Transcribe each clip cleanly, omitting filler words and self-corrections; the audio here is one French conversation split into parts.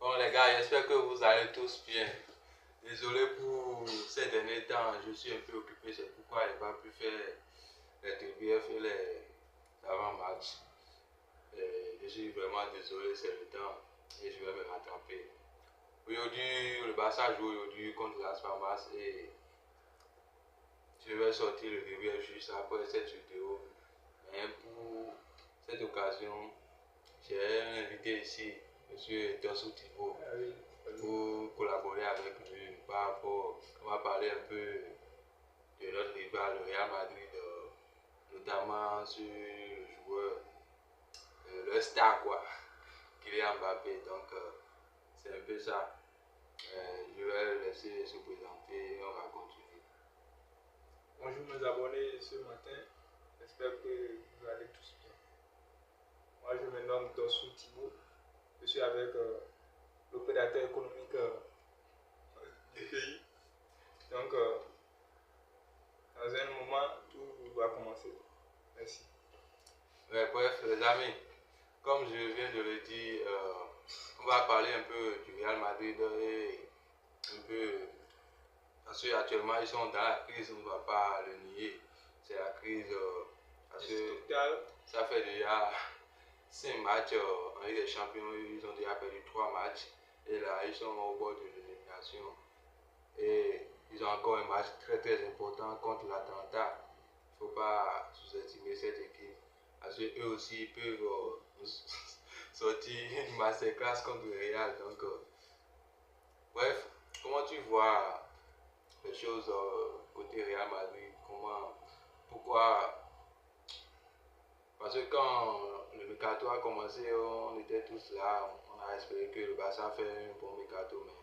Bon les gars, j'espère que vous allez tous bien. Désolé pour ces derniers temps, je suis un peu occupé, c'est pourquoi je n'ai pas pu faire les TBF et les avant-matchs. Je suis vraiment désolé, c'est le temps et je vais me rattraper. Aujourd'hui, le Barça joue aujourd'hui contre Las Palmas et je vais sortir le TBF juste après cette vidéo. Mais pour cette occasion, j'ai un invité ici, M. Tosso Thibault, pour collaborer avec lui par rapport, on va parler un peu de notre rival, le Real Madrid, notamment sur le joueur, le star quoi, Kylian Mbappé. Donc c'est un peu ça. Je vais le laisser se présenter et on va continuer. Bonjour mes abonnés ce matin, j'espère que vous allez tous bien. Moi je me nomme Tosso Thibault, je suis avec l'opérateur économique du pays. Donc dans un moment tout va commencer. Merci. Bref les amis, comme je viens de le dire, on va parler un peu du Real Madrid et un peu parce qu'actuellement ils sont dans la crise, on ne va pas le nier. C'est la crise parce que ça fait déjà 5 matchs en Ligue des Champions, ils ont déjà perdu 3 matchs et là ils sont au bord de l'élimination et ils ont encore un match très important contre l'Atalanta. Il ne faut pas sous-estimer cette équipe parce qu'eux aussi ils peuvent sortir une masterclass contre le Real. Donc bref, comment tu vois les choses côté Real Madrid? Pourquoi? Parce que quand le mercato a commencé, on était tous là, on a espéré que le Barça fait un bon mercato, mais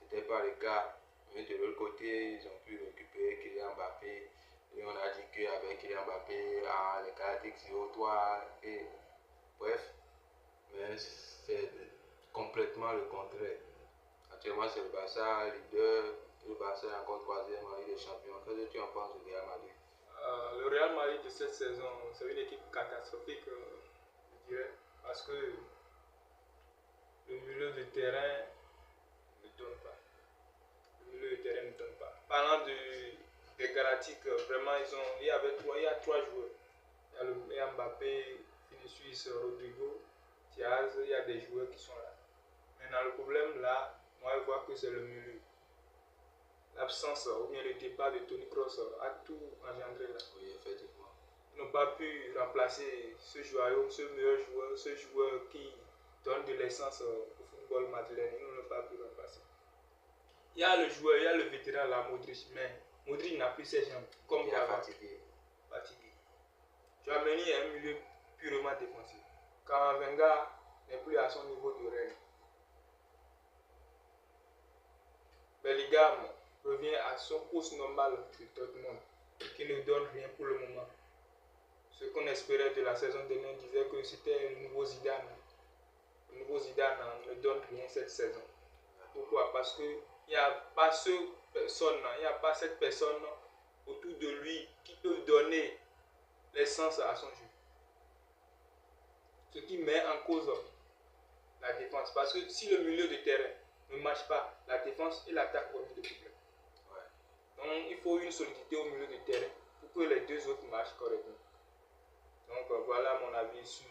ce n'était pas le cas. Mais de l'autre côté, ils ont pu récupérer Kylian Mbappé et on a dit qu'avec Kylian Mbappé, les Galactiques 0-3 et bref, mais c'est complètement le contraire. Actuellement, c'est le Barça leader, le Barça est encore 3e en Ligue des Champions. Qu'est-ce que tu en penses du Real Madrid? Le Real Madrid de cette saison, c'est une équipe catastrophique, je dirais, parce que le milieu de terrain ne donne pas. Le milieu de terrain ne donne pas. Parlant des Galactiques, vraiment, il y a 3 joueurs. Il y a Mbappé, Vinicius, Rodrigo, Thiaz, il y a des joueurs qui sont là. Maintenant, le problème là, moi je vois que c'est le milieu. L'absence ou bien le départ de Toni Kroos a tout engendré là. Oui, effectivement. Ils n'ont pas pu remplacer ce joueur, ce meilleur joueur, ce joueur qui donne de l'essence au football madrilène. Ils n'ont pas pu remplacer. Il y a le joueur, il y a le vétéran là, Modric, mais Modric n'a plus ses jambes. Comme il est fatigué. Tu as mené un milieu purement défensif. Quand Wenger n'est plus à son niveau de règne. Bellingham revient à son poste normal de Tottenham, qui ne donne rien pour le moment. Ce qu'on espérait de la saison dernière disait que c'était un nouveau Zidane. Le nouveau Zidane ne donne rien cette saison. Pourquoi? Parce qu'il n'y a pas cette personne autour de lui qui peut donner l'essence à son jeu. Ce qui met en cause la défense. Parce que si le milieu de terrain ne marche pas, la défense et l'attaque ont des problèmes. Donc il faut une solidité au milieu de terrain pour que les deux autres marchent correctement. Donc voilà mon avis sur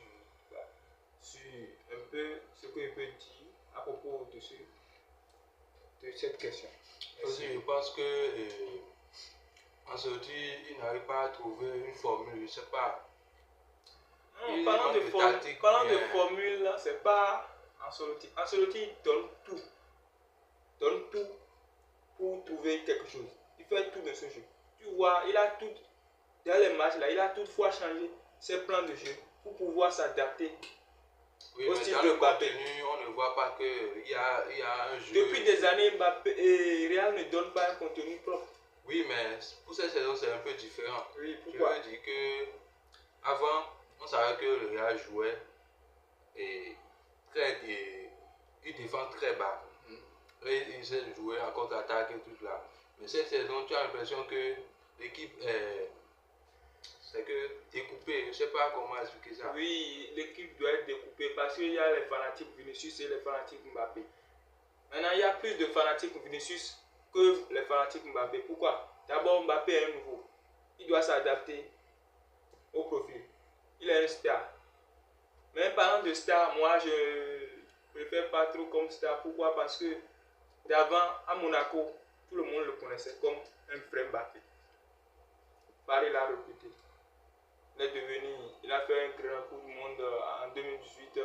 un peu ce que je peux dire à propos de cette question. Aussi, je pense que Ancelotti, il n'arrive pas à trouver une formule, je ne sais pas. Parlant de formule, c'est pas Ancelotti. Ancelotti donne tout. Donne tout pour trouver quelque chose. Il fait tout dans ce jeu. Tu vois, il a tout, dans les matchs là, il a toutefois changé ses plans de jeu pour pouvoir s'adapter au style de Mbappé. On ne voit pas qu'il y a un jeu. Depuis des années, Mbappé et Real ne donnent pas un contenu propre. Oui, mais pour cette saison, c'est un peu différent. Oui, pourquoi? Je veux dire que avant, on savait que le Real jouait et il défend très bas. Et il sait jouer en contre-attaque et tout là. Mais cette saison, tu as l'impression que l'équipe C'est que découpé, je ne sais pas comment expliquer ça. Oui, l'équipe doit être découpée parce qu'il y a les fanatiques Vinicius et les fanatiques Mbappé. Maintenant, il y a plus de fanatiques Vinicius que les fanatiques Mbappé. Pourquoi? D'abord, Mbappé est nouveau. Il doit s'adapter au profil. Il est un star. Mais parlant de star, moi, je préfère pas trop comme star. Pourquoi? Parce que d'avant, à Monaco, tout le monde le connaissait comme un vrai Mbappé. Paris l'a recruté. Il a fait un grand coup du monde en 2018,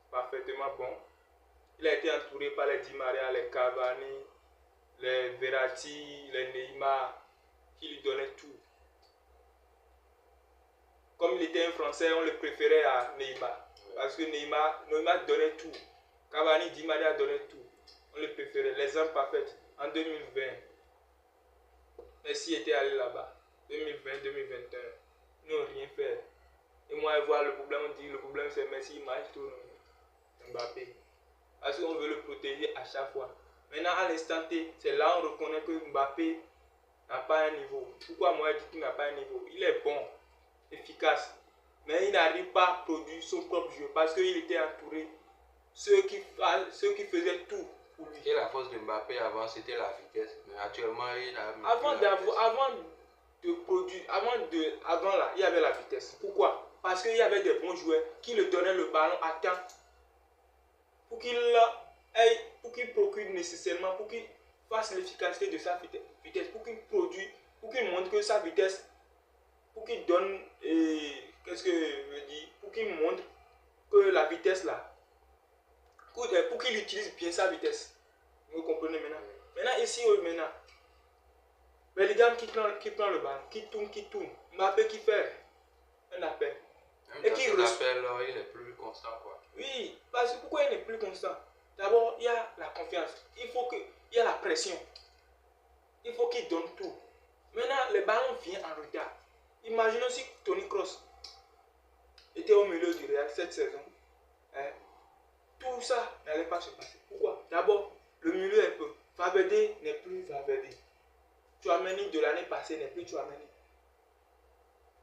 parfaitement bon. Il a été entouré par les Di Maria, les Cavani, les Verratti, les Neymar, qui lui donnaient tout. Comme il était un Français, on le préférait à Neymar. Parce que Neymar donnait tout. Cavani, Di Maria donnait tout. On le préférait. L'exemple parfait, en 2020, Messi était allé là-bas. 2020-2021. Ils n'ont rien fait. Et moi, je vois le problème, on dit le problème c'est Messi, il marche tout Mbappé. Parce qu'on veut le protéger à chaque fois. Maintenant, à l'instant T, c'est là on reconnaît que Mbappé n'a pas un niveau. Pourquoi moi je dis qu'il n'a pas un niveau? Il est bon, efficace, mais il n'arrive pas à produire son propre jeu parce qu'il était entouré ceux qui faisaient tout pour lui. Et la force de Mbappé avant, c'était la vitesse. Mais actuellement, il a... Avant de produire, avant là, il y avait la vitesse. Pourquoi? Parce qu'il y avait des bons joueurs qui le donnaient le ballon à temps pour qu'il procure nécessairement, pour qu'il fasse l'efficacité de sa vitesse, pour qu'il produise, pour qu'il montre que sa vitesse, pour qu'il donne, qu'est-ce que je veux dire, pour qu'il montre que la vitesse là, pour qu'il utilise bien sa vitesse. Vous comprenez maintenant? Maintenant ici, maintenant, Bellingham qui prend le ballon, qui tourne, Mbappé qui fait un appel. Et qui l'appel, il est plus constant quoi. Oui, parce que pourquoi il n'est plus constant? D'abord, il y a la confiance. Il y a la pression. Il faut qu'il donne tout. Maintenant, le ballon vient en retard. Imaginons si Toni Kroos était au milieu du Real cette saison. Tout ça n'allait pas se passer. Pourquoi? D'abord, le milieu est peu. Valverde n'est plus Valverde. Tchouaméni de l'année passée n'est plus Tchouaméni.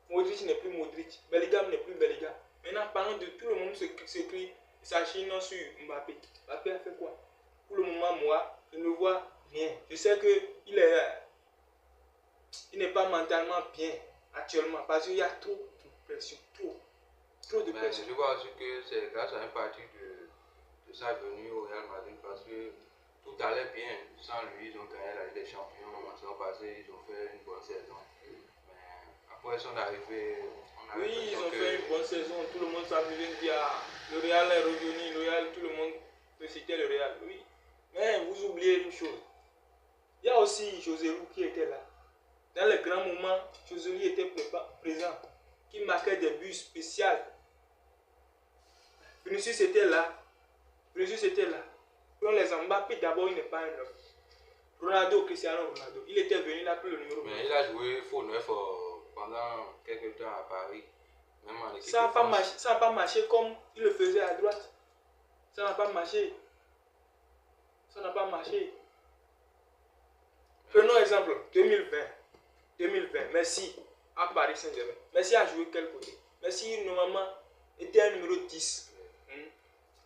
Modric n'est plus Modric. Bellingham n'est plus Bellingham. Maintenant, pendant de tout le monde s'écrit s'achine sur Mbappé. Mbappé a fait quoi? Pour le moment, moi, je ne vois rien. Je sais qu'il n'est pas mentalement bien actuellement parce qu'il y a trop de pression. Trop de pression. Je vois aussi que c'est grâce à une partie de sa venue au Real Madrid parce que tout allait bien. Sans lui, ils ont gagné la Ligue des Champions. La saison passée, ils ont fait une bonne saison. Mais après son arrivée, oui, ils ont fait une bonne saison. Tout le monde s'amusait de dire le Real est revenu. Le Real, tout le monde peut citer le Real. Oui. Mais vous oubliez une chose. Il y a aussi José Lu qui était là. Dans les grands moments, José Lu était présent. Qui marquait des buts spéciaux. Vinicius était là. Prenons les Mbappé, d'abord, il n'est pas un homme. Ronaldo, Cristiano Ronaldo, il était venu là pour le numéro. Mais il a joué faux neuf pendant quelques temps à Paris. Même en équipe ça n'a pas marché comme il le faisait à droite. Ça n'a pas marché. Prenons exemple 2020. Messi à Paris Saint-Germain. Messi a joué quel côté? Messi normalement était un numéro 10.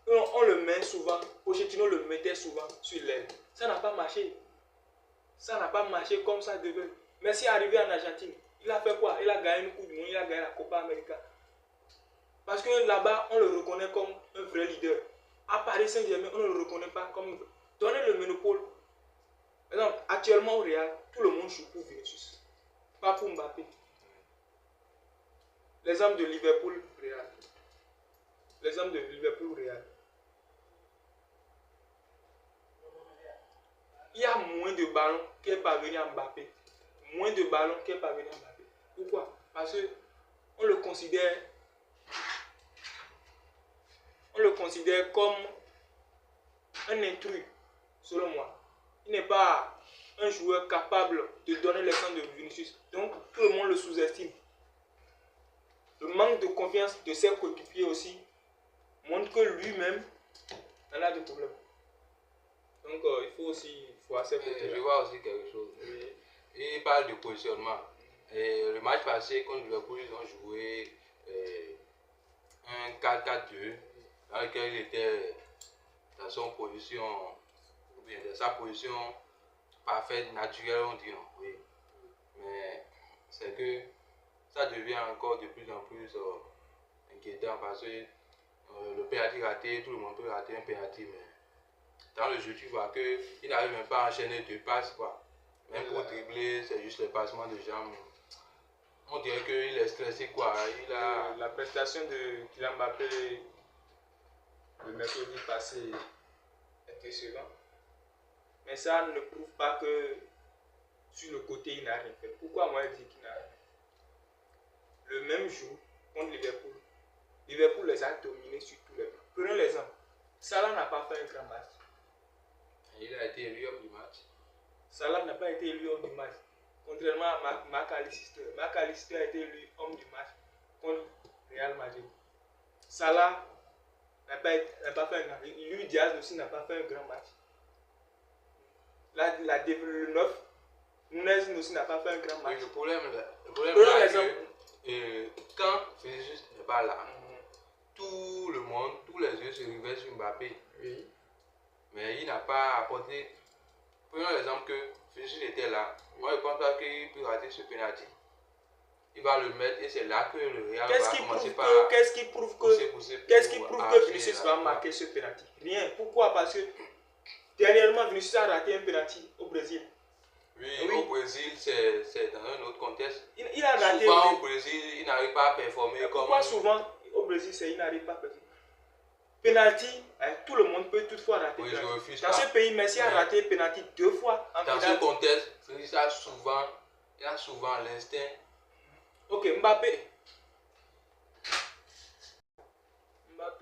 On le met souvent. Pochettino le mettait souvent sur l'aile. Ça n'a pas marché. Comme ça devait. Messi est arrivé en Argentine. Il a fait quoi? Il a gagné une Coupe du Monde, il a gagné la Copa América. Parce que là-bas, on le reconnaît comme un vrai leader. À Paris Saint-Germain, on ne le reconnaît pas comme... Donnez le monopole. Donc, actuellement au Real, tout le monde joue pour Vinicius. Pas pour Mbappé. L'exemple de Liverpool, Real. Il y a moins de ballons qui est parvenu à Mbappé. Pourquoi? Parce que on le considère comme un intrus, selon moi. Il n'est pas un joueur capable de donner l'exemple de Vinicius. Donc, tout le monde le sous-estime. Le manque de confiance de ses coéquipiers aussi montre que lui-même en a des problèmes. Donc, il faut accepter. Je vois aussi quelque chose. Il parle du positionnement. Et le match passé contre Liverpool, ils ont joué un 4-4-2 dans lequel il était dans son position, ou bien dans sa position parfaite, naturelle, on dit non. Oui. Mais c'est que ça devient encore de plus en plus inquiétant parce que le penalty raté, tout le monde peut rater un penalty, mais dans le jeu, tu vois qu'il n'arrive même pas à enchaîner deux passes, quoi. Même pour dribbler, c'est juste le passement de jambes. On dirait qu'il est stressé, quoi. La prestation de Kylian Mbappé le mercredi passé est décevant. Mais ça ne prouve pas que sur le côté, il n'a rien fait. Pourquoi moi je dis qu'il n'a rien fait? Le même jour, contre Liverpool, Liverpool les a dominés sur tous les plans. Prenons l'exemple. Salah n'a pas fait un grand match. Il a été élu homme du match. Salah n'a pas été élu homme du match. Contrairement à Mac Allister. Mac Allister a été élu homme du match contre Real Madrid. Salah n'a pas fait un grand match. Luis Diaz aussi n'a pas fait un grand match. Le 9, Nunez aussi n'a pas fait un grand match. Oui, le problème là, c'est quand Vinicius n'est pas là, tout le monde, tous les yeux se rivent sur Mbappé. Oui. Mais il n'a pas apporté. Prenons l'exemple que Vinicius était là. Moi, je ne pense pas qu'il peut rater ce penalty. Il va le mettre et c'est là que le Real va commencer par. Qu'est-ce qui prouve que Vinicius va marquer ce penalty? Rien. Pourquoi? Parce que dernièrement, Vinicius a raté un penalty au Brésil. Oui, au Brésil, c'est dans un autre contexte. Il a raté. Souvent au Brésil, il n'arrive pas à performer comme. Pourquoi souvent au Brésil, il n'arrive pas à performer? Penalty, tout le monde peut toutefois rater. Oui, je refuse dans ce pays, Messi a raté penalty 2 fois en dans finale. Ce contexte, il a souvent l'instinct. Ok, Mbappé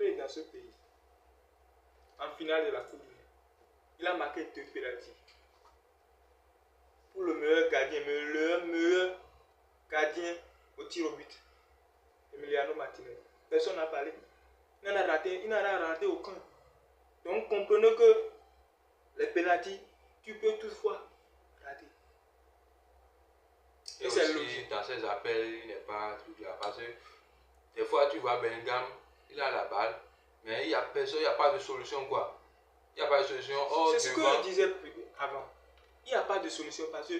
est dans ce pays. En finale de la Coupe du Monde, il a marqué 2 penalty. Pour le meilleur gardien au tir au but, Emiliano Martinez. Personne n'a parlé. Il n'en a raté aucun. Donc comprenez que les pénaltys, tu peux toutefois rater. Et c'est logique. Dans ses appels, il n'est pas tout là. Parce que des fois, tu vois Bellingham, il a la balle, mais il n'y a personne, il n'y a pas de solution, quoi. Il n'y a pas de solution. C'est ce que je disais avant. Il n'y a pas de solution parce que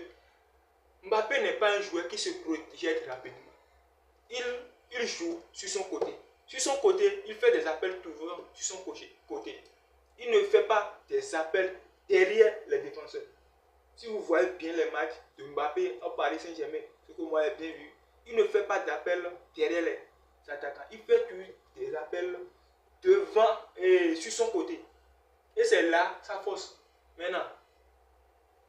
Mbappé n'est pas un joueur qui se projette rapidement. Il joue sur son côté. Sur son côté, il fait des appels toujours sur son côté. Il ne fait pas des appels derrière les défenseurs. Si vous voyez bien les matchs de Mbappé au Paris Saint-Germain, ce que moi j'ai bien vu, il ne fait pas d'appels derrière les attaquants. Il fait toujours des appels devant et sur son côté. Et c'est là sa force. Maintenant,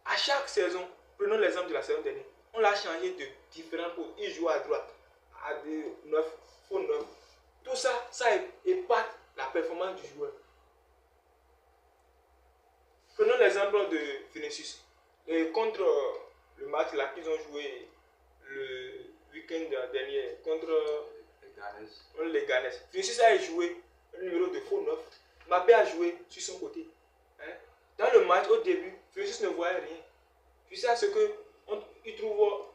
à chaque saison, prenons l'exemple de la saison dernière, on l'a changé de différents postes. Il joue à droite, à 9, faux 9. Tout ça, ça épate la performance du joueur. Prenons l'exemple de Vinicius. Et contre le match là qu'ils ont joué le week-end dernier contre les Ghanes. Vinicius a joué le numéro de faux 9. Mbappé a joué sur son côté. Dans le match, au début, Vinicius ne voyait rien. Jusqu'à ce qu'il trouve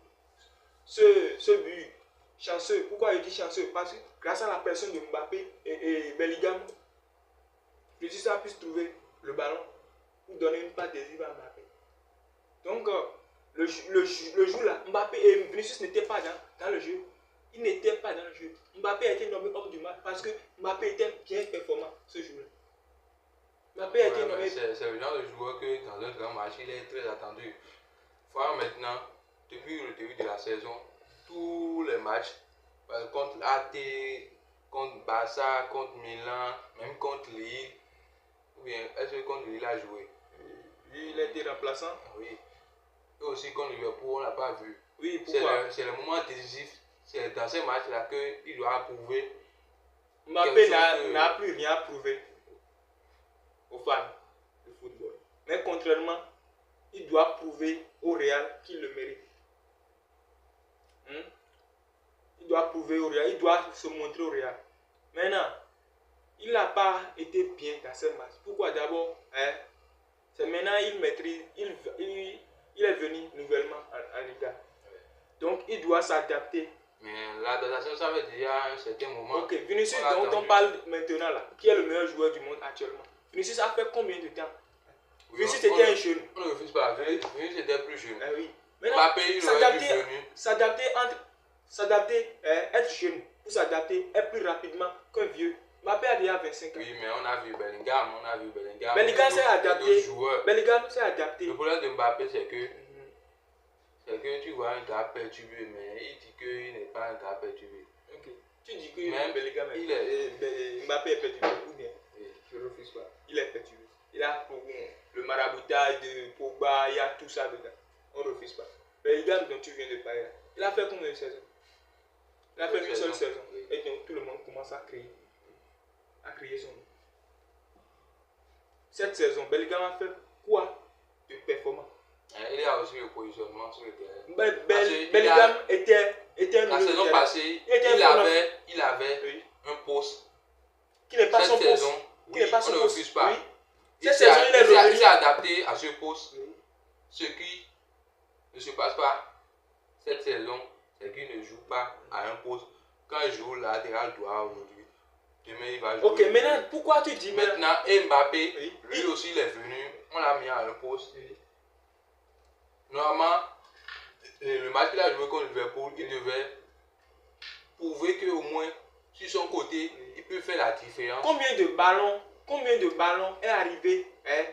ce but chanceux. Pourquoi il dit chanceux? Parce que grâce à la personne de Mbappé et Bellingham, Vinicius a pu trouver le ballon pour donner une passe décisive à Mbappé. Donc, le jour là, Mbappé et Vinicius n'étaient pas dans le jeu. Ils n'étaient pas dans le jeu. Mbappé a été nommé hors du match parce que Mbappé était bien performant ce jour-là. Mbappé a été nommé. C'est le genre de joueur que dans un grand match, il est très attendu. Voilà maintenant, depuis le début de la saison, tous les matchs, contre AT, contre Barça, contre Milan, même contre Lille, ou bien est-ce que contre Lille a joué? Lui, il a été remplaçant. Oui. Et aussi contre Liverpool, on ne l'a pas vu. Oui, pourquoi? C'est le moment décisif. C'est dans ces matchs-là qu'il doit prouver. Mbappé n'a plus rien à prouver aux fans de football. Mais contrairement, il doit prouver au Real qu'il le mérite. Il doit prouver au Real, il doit se montrer au Real. Maintenant, il n'a pas été bien dans ce match. Pourquoi? D'abord, c'est maintenant il maîtrise, il est venu nouvellement en Liga. Donc, il doit s'adapter. Mais l'adaptation, ça veut dire à un certain moment. Ok, Vinicius, On a dont on attendu. parle maintenant là, qui est le meilleur joueur du monde actuellement. Vinicius a fait combien de temps? Oui, Vinicius on- était un jeune. On ne refuse pas. Vinicius était plus jeune. Ah oui. Mbappé, il aurait dû venir. S'adapter, être jeune pour s'adapter est plus rapidement qu'un vieux. Mbappé a déjà 25 ans. Oui, mais on a vu Bellingham, Bellingham s'est adapté. Joueurs. Bellingham s'est adapté. Le problème de Mbappé, c'est que tu vois un gars perturbé, mais il dit qu'il n'est pas un gars perturbé. Ok. Tu dis que Même Bellingham il est- Mbappé est perturbé ou bien? Oui. Je ne refuse pas. Il est perturbé. Il a le maraboutage de Pogba, il y a tout ça dedans. On ne refuse pas. Bellingham dont tu viens de parler, il a fait combien de saisons? Il a fait une seule saison. Oui. Et donc tout le monde commence à créer son nom. Cette saison, Bellingham a fait quoi de performant? Il y a aussi le positionnement sur le terrain. Bellingham était un La milieu de saison terrain passée, il avait oui. un poste. qui n'est pas Cette son saison, poste. Qui oui, n'est pas on son ne poste. refuse pas. Oui. Il Cette s'est saison, il est revenu. il s'est adapté à ce poste. Oui. Ce qui ne se passe pas cette saison, c'est qu'il ne joue pas à un poste. Quand il joue latéral droit aujourd'hui, demain il va jouer. Ok, maintenant, pourquoi tu dis Maintenant, Mbappé, Oui. lui aussi il est venu, on l'a mis à un poste. Oui. Normalement, le match qu'il a joué contre Liverpool, il devait prouver qu'au moins, sur son côté, il peut faire la différence. Combien de ballons est arrivé, hein?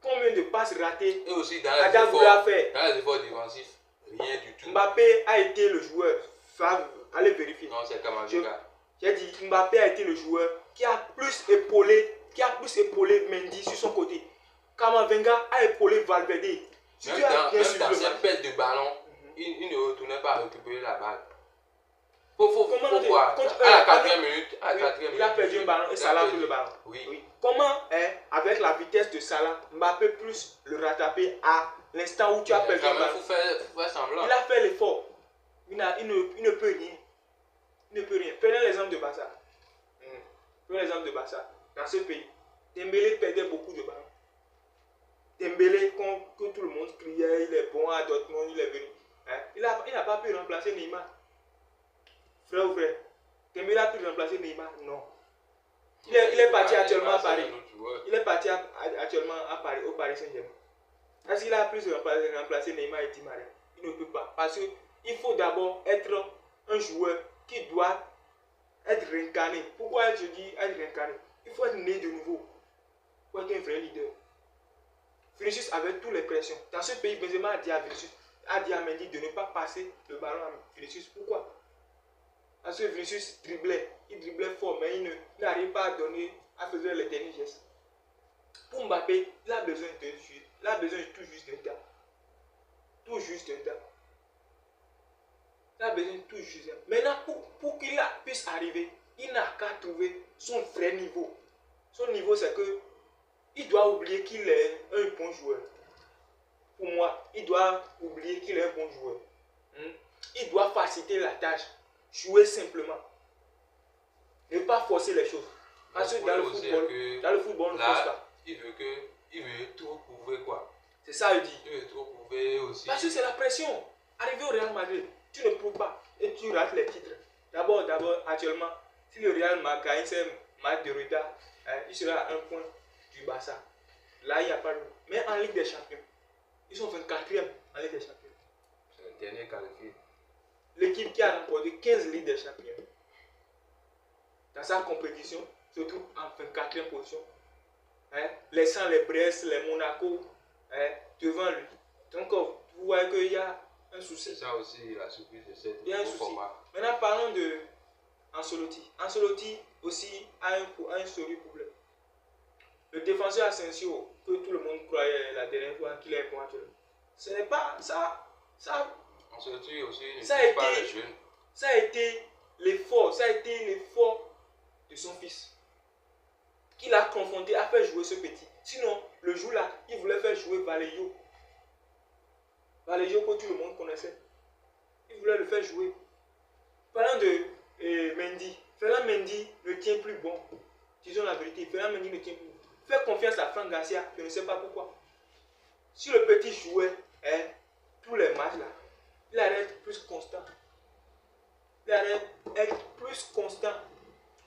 Combien de passes ratées Et aussi dans Adam voulait faire? les efforts défensifs, rien du tout. Mbappé a été le joueur. Allez vérifier. Non, c'est Kamavinga. J'ai dit Mbappé a été le joueur qui a plus épaulé Mendy sur son côté. Kamavinga a épaulé Valverde. Si Même tu as bien dans suivi le ses match. pertes de ballon, il ne retournait pas à récupérer la balle. Faut voir. À la 4e minute, Il a perdu un ballon et Salah a pris le ballon. Oui. Comment, avec la vitesse de Salah, Mbappé plus le rattraper à l'instant où tu as perdu Quand un même, ballon? faut faire semblant. Il a fait l'effort. Il ne peut rien. Il ne peut rien. Prenez l'exemple de Barça. Prenez l'exemple de Barça. Dans ce pays, Dembélé perdait beaucoup de ballons. Dembélé, quand tout le monde criait, il est bon à Dortmund, il est venu. Il n'a pas pu remplacer Neymar. Frère ou frère, Dembélé a pu remplacer Neymar? Non. Il est parti actuellement à Paris. Il est parti actuellement à Paris, au Paris Saint-Germain. Est-ce qu'il a pu remplacer Neymar et Di Maria? Il ne peut pas. Parce qu'il faut d'abord être un joueur qui doit être réincarné. Pourquoi je dis être réincarné? Il faut être né de nouveau. Il faut être un vrai leader. Vinicius avait toutes les pressions. Dans ce pays, Benzema a dit à Vinicius, a dit à Mendy de ne pas passer le ballon à Vinicius. Pourquoi? Parce que Vinicius driblait. Il driblait fort, mais il n'arrive pas à donner, à faire les derniers gestes. Pour Mbappé, il a besoin de suite. Il a besoin de tout juste d'un temps. Tout juste un temps. Il a besoin de tout juste un temps. Maintenant, pour qu'il puisse arriver, il n'a qu'à trouver son vrai niveau. Son niveau, c'est que il doit oublier qu'il est un bon joueur. Pour moi, il doit oublier qu'il est un bon joueur. Il doit faciliter la tâche. Jouer simplement. Ne pas forcer les choses. Parce que dans le football, on ne force pas. Il veut trop prouver quoi. C'est ça, il dit. Il veut trop prouver aussi. Parce que c'est la pression. Arriver au Real Madrid, tu ne prouves pas et tu rates les titres. D'abord, actuellement, si le Real gagne ses matchs de retard, il sera à un point du Barça. Là, il n'y a pas de... Mais en Ligue des Champions, ils sont 24e en Ligue des Champions. C'est le dernier qualifié. L'équipe qui a remporté 15 Ligues des Champions dans sa compétition se trouve en 24e position. Laissant les Brest, les Monaco devant lui. Donc, vous voyez qu'il y a un souci. C'est ça aussi la surprise de cette format. Maintenant, parlons de Ancelotti. Ancelotti aussi a un sérieux problème. Le défenseur Asensio, que tout le monde croyait la dernière fois qu'il est bon actuellement, ce n'est pas ça. Ancelotti aussi ne Ça touche pas les jeunes. Ça a été l'effort de son fils qu'il a confronté à faire jouer ce petit. Sinon, le jour-là, il voulait faire jouer Vallejo. Vallejo que tout le monde connaissait. Il voulait le faire jouer. Parlant de Mendy, Ferland Mendy ne tient plus bon. Disons la vérité, Ferland Mendy ne tient plus bon. Fais confiance à Franck Garcia, je ne sais pas pourquoi. Si le petit jouait tous les matchs là, Il arrête d'être plus constant. Il arrête d'être plus constant.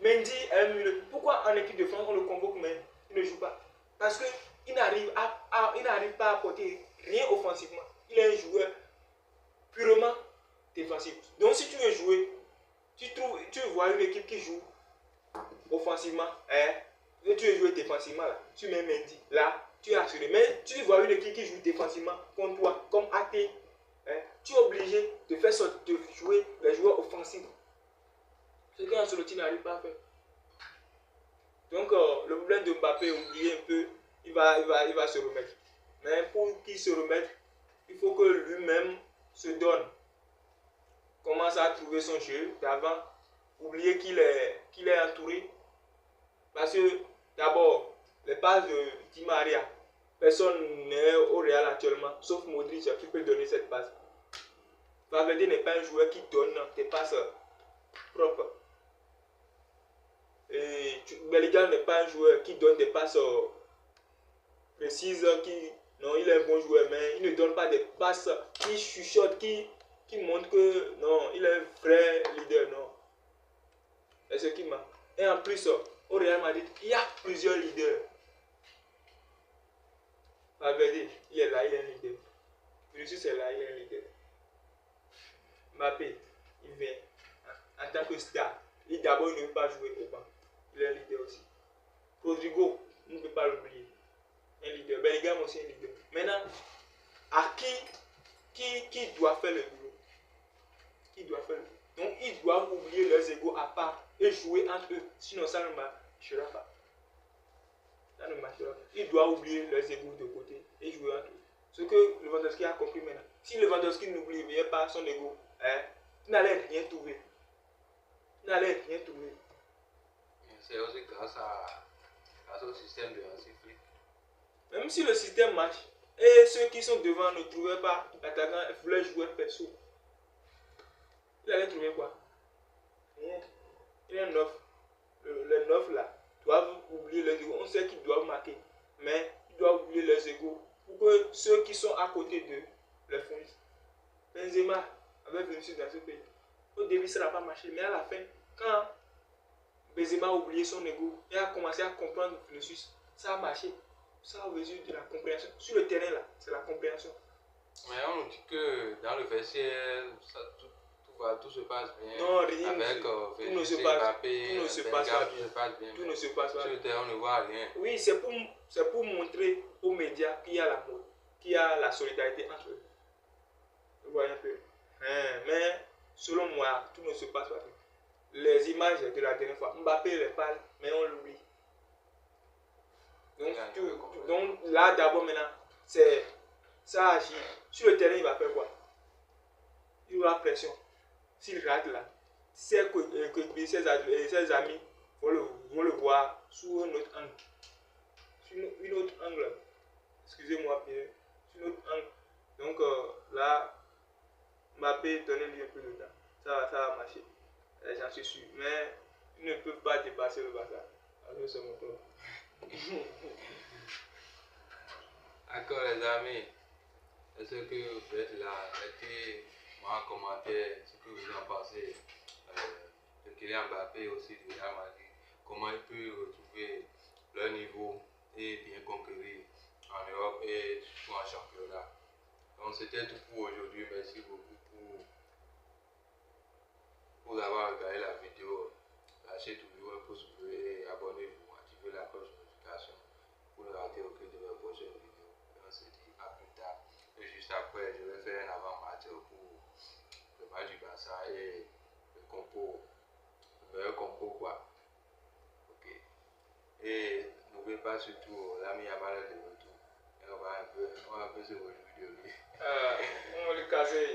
Mendy est un milieu. Pourquoi en équipe de France on le convoque mais il ne joue pas? Parce qu'il n'arrive pas à apporter rien offensivement. Il est un joueur purement défensif. Donc si tu veux jouer, tu vois une équipe qui joue offensivement, tu veux jouer défensivement là, tu mets Mendy là, tu es assuré. Mais tu vois une équipe qui joue défensivement contre toi, comme AT, tu es obligé de faire de jouer les joueurs offensifs. Ce qu'Ancelotti n'arrive pas à faire. Donc le problème de Mbappé, oubliez un peu, il va se remettre. Mais pour qu'il se remette, il faut que lui-même se donne. Commence à trouver son jeu d'avant. Oubliez qu'il est entouré. Parce que d'abord, les passes de Di Maria, personne n'est au Real actuellement, sauf Modric qui peut donner cette passe. Valverde n'est pas un joueur qui donne des passes propres. Et Bellingham n'est pas un joueur qui donne des passes précises. Non, il est un bon joueur, mais il ne donne pas des passes qui chuchotent, qui montrent que non, il est un vrai leader. Non. C'est ce qui m'a. Et en plus, au Real Madrid, il y a plusieurs leaders. Valverde, il est là, il est un leader. Vinicius est là, il est un leader. Mbappé, il vient en tant que star. D'abord, il ne veut pas jouer au banc. Il est un leader aussi. Rodrigo, on ne peut pas l'oublier. Un leader. Bellingham aussi un leader. Maintenant, à qui doit faire le boulot? Qui doit faire le boulot? Donc, ils doivent oublier leurs égos à part et jouer entre eux. Sinon, ça ne marchera pas. Ça ne marchera pas. Ils doivent oublier leurs égos de côté et jouer entre eux. Ce que Lewandowski a compris maintenant. Si Lewandowski n'oubliait pas son égo, il n'allait rien trouver. Il n'allait rien trouver. C'est aussi grâce au système de Hansi Flick. Même si le système marche, et ceux qui sont devant ne trouvaient pas l'attaquant, voulaient jouer perso. Il allait trouver quoi? Rien. Il est neuf. Les neufs là doivent oublier leurs égos. On sait qu'ils doivent marquer, mais ils doivent oublier leurs égos pour que ceux qui sont à côté d'eux les fournissent. Benzema avait Vinicius dans ce pays. Au début, ça n'a pas marché, mais à la fin, quand Benzema a oublié son ego et a commencé à comprendre Vinicius, ça a marché. Ça a mesure de la compréhension. Sur le terrain là, c'est la compréhension. Mais on nous dit que dans le vestiaire, tout se passe bien. Non, rien. Avec tout ne se passe, Mbappé, tout ne se passe pas bien. Tout ne se passe pas. Sur le terrain, on ne voit rien. Oui, c'est pour montrer aux médias qu'il y a l'amour, qu'il y a la solidarité entre eux. Vous voyez un peu. Mais selon moi, tout ne se passe pas bien. Les images de la dernière fois, Mbappé les parle, mais on l'oublie. Donc là, d'abord, maintenant, ça agit. Sur le terrain, il va faire quoi? Il aura pression. S'il rate là, ses amis vont le voir sous un autre angle. Sur une autre angle. Excusez-moi, Pierre. Sur un autre angle. Donc là, Mbappé, donnez-lui un peu de temps. Ça va marcher. J'en suis sûr. Mais ils ne peuvent pas dépasser le Barça. Alors, c'est mon tour. D'accord les amis, est-ce que vous êtes là? Mettez-moi en commentaire ce que vous en pensez de Kylian Mbappé aussi du Real Madrid. Comment il peut retrouver leur niveau et bien conquérir en Europe et surtout en championnat. Donc c'était tout pour aujourd'hui. Merci beaucoup pour avoir regardé la vidéo. Lâchez toujours un pouce bleu et abonnez-vous, activez la cloche de notification pour ne rater aucune de mes prochaines vidéos. Et on se dit à plus tard. Et juste après, je vais faire un avant-match pour le match du Barça et le meilleur compo quoi. Ok. Et n'oubliez pas surtout l'ami Yamal de retour. Et on va un peu se réjouir de lui. On va le caser.